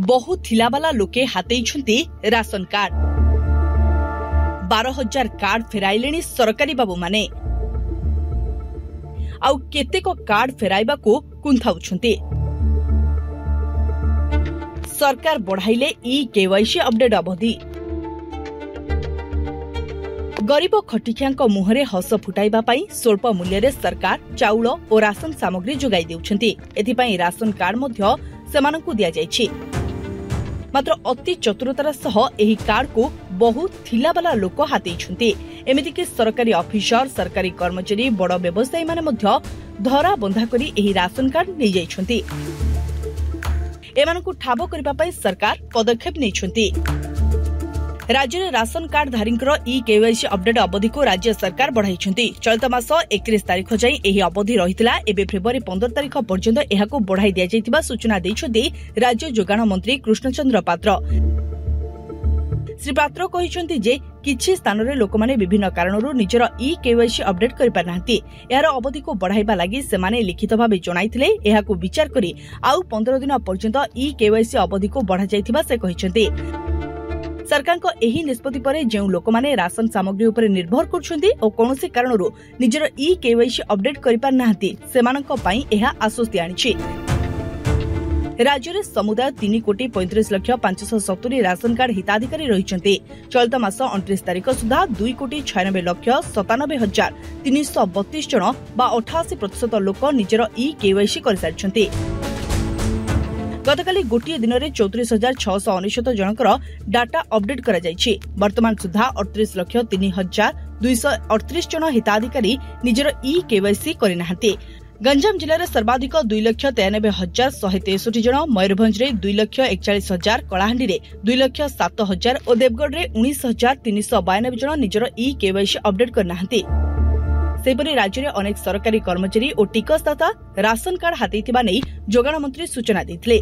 बहु थिलाबाला लोके हातेइछन्ति ration card 12,000 card फेराइलेनी सरकारी बाबू माने आउ केतेक कार्ड फेराइबाकू कुंथाउछन्ति। सरकार बढ़ाइले ई-केवाईसी अपडेट अवधि। गरीब खटिखियांक मुहरे हस फुटाइबा पई स्वल्प मूल्य सरकार चाउल और राशन सामग्री जोगाई देउछन्ति। एथिपई राशन कार्ड मध्य सेमानकू दिया जायछि। मात्र अति चतुरतार सह एही कार्ड को बहुत थिलाबाला लोक हातेइछन्ति। एमितिकि सरकारी अफिसर सरकारी कर्मचारी बड़ व्यवसायी माने मध्य धरा बंधा करी एही राशन कार्ड नै जाइछन्ति। एमानकू ठाब करिबा पई सरकार पदक्षेप नैछन्ति। राज्य में राशन कार्ड धारींकर ई-केवाईसी अपडेट अवधि को राज्य सरकार बढ़ाइछन्ति। चलित मास 31 तारिख जाई एही अवधि रहितला। एबे फेब्रुआरी 15 तारिख पर्यंत एहाको बढ़ाई दिया जाइतिबा सूचना दैछन्ति राज्य जोगाण मंत्री कृष्णचंद्र पात्र। श्री पात्र कहिछन्ति जे किछि स्थान रे लोकमाने विभिन्न कारणरू निजर ई-केवाईसी अपडेट करि पारनांती। एहार अवधि को बढ़ाइबा लागि सेमाने लिखित भाबे जणाइथिले। एहाको विचार करी आउ 15 दिन पर्यंत ई-केवाईसी अवधि को बढ़ा जाइतिबा से कहिछन्ति। सरकार को एही निष्पत्ति परे जेउ लोकमाने राशन सामग्री उपरे निर्भर करछन्ती ओ कोनोसी कारणरू निजर ई-केवाईसी अपडेट करि पारनांती सेमानक पई एहा आश्वस्ति आनिछि। राज्य में समुदाय 3,35,570 राशन कार्ड हिताधिकारी रहिछन्ति। चलित मास 29 तारिख सुधा 2,96,97,332 जन बा 88% लोक निजर ई-केवाईसी करिसारिछन्ति। गतकाली गोटे दिन में 34,699 जनकर डाटा अपडेट करा जायछि। वर्तमान सुधा 38,03,238 जन हिताधिकारी निजर ई-केवाईसी करिनाहांती। गंजाम जिले में सर्वाधिक 2,93,163 जन, मयूरभंज में 2,41,000, कलाहांडी में 2,07,000 और देवगढ़ में 19,392 जन निजर ई-केवाईसी अपडेट करनाहांती। सेपरि राज्य में अनेक सरकारी कर्मचारी और टिकसदाता राशन कार्ड हातेइथिबा नै जोगाण मंत्री सूचना दैथिले।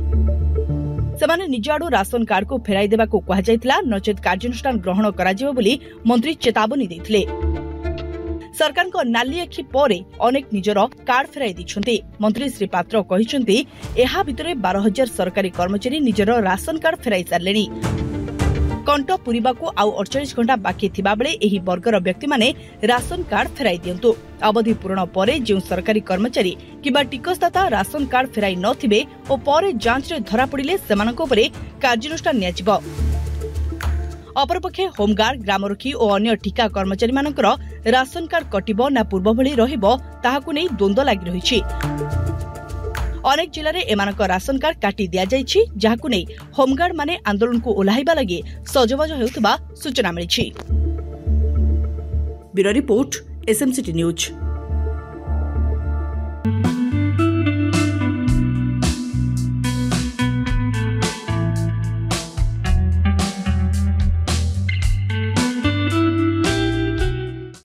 सेमाने निज आडू राशन कार्ड को फेराई देबाको कहा जायतिला, नचेत कार्यानुष्ठान ग्रहण कराजिबो बोली मंत्री चेतावनी दैथिले। सरकार को नाली आखि परे अनेक निजर कार्ड फेराई दिछन्ति। मंत्री श्री पात्र कहिसन्ति एहा भितरे 12,000 सरकारी कर्मचारी निजर राशन कार्ड फेराई सारलेनी। कंट पुरीबाकू आउ 48 घंटा बाकी थिबा बेले एही वर्गर व्यक्ति माने राशन कार्ड फेराई दियंतु। अवधि पूर्ण परे जो सरकारी कर्मचारी किबा टिकसदाता राशन कार्ड फेराई नथिबे ओ परे जांच रे धरा पड़िले सेमानक उपरे कार्यानुष्ठान नियाजिबो। अपरपक्षे होमगार्ड, ग्रामरक्षी और अन्य ठिका कर्मचारी मानकर राशन कार्ड कटिबो ना पूर्व भली रहिबो ताहाकू नै द्वंद्व लागि रहिछि। अनेक जिले में एमानक राशन कार्ड काटी दिया जाइछि, जहाकू नै होमगार्ड माने आंदोलन को ओल्हाइबा लागि सजबाज हेउतबा सूचना मिलिछि। Bureau report, SMCT news.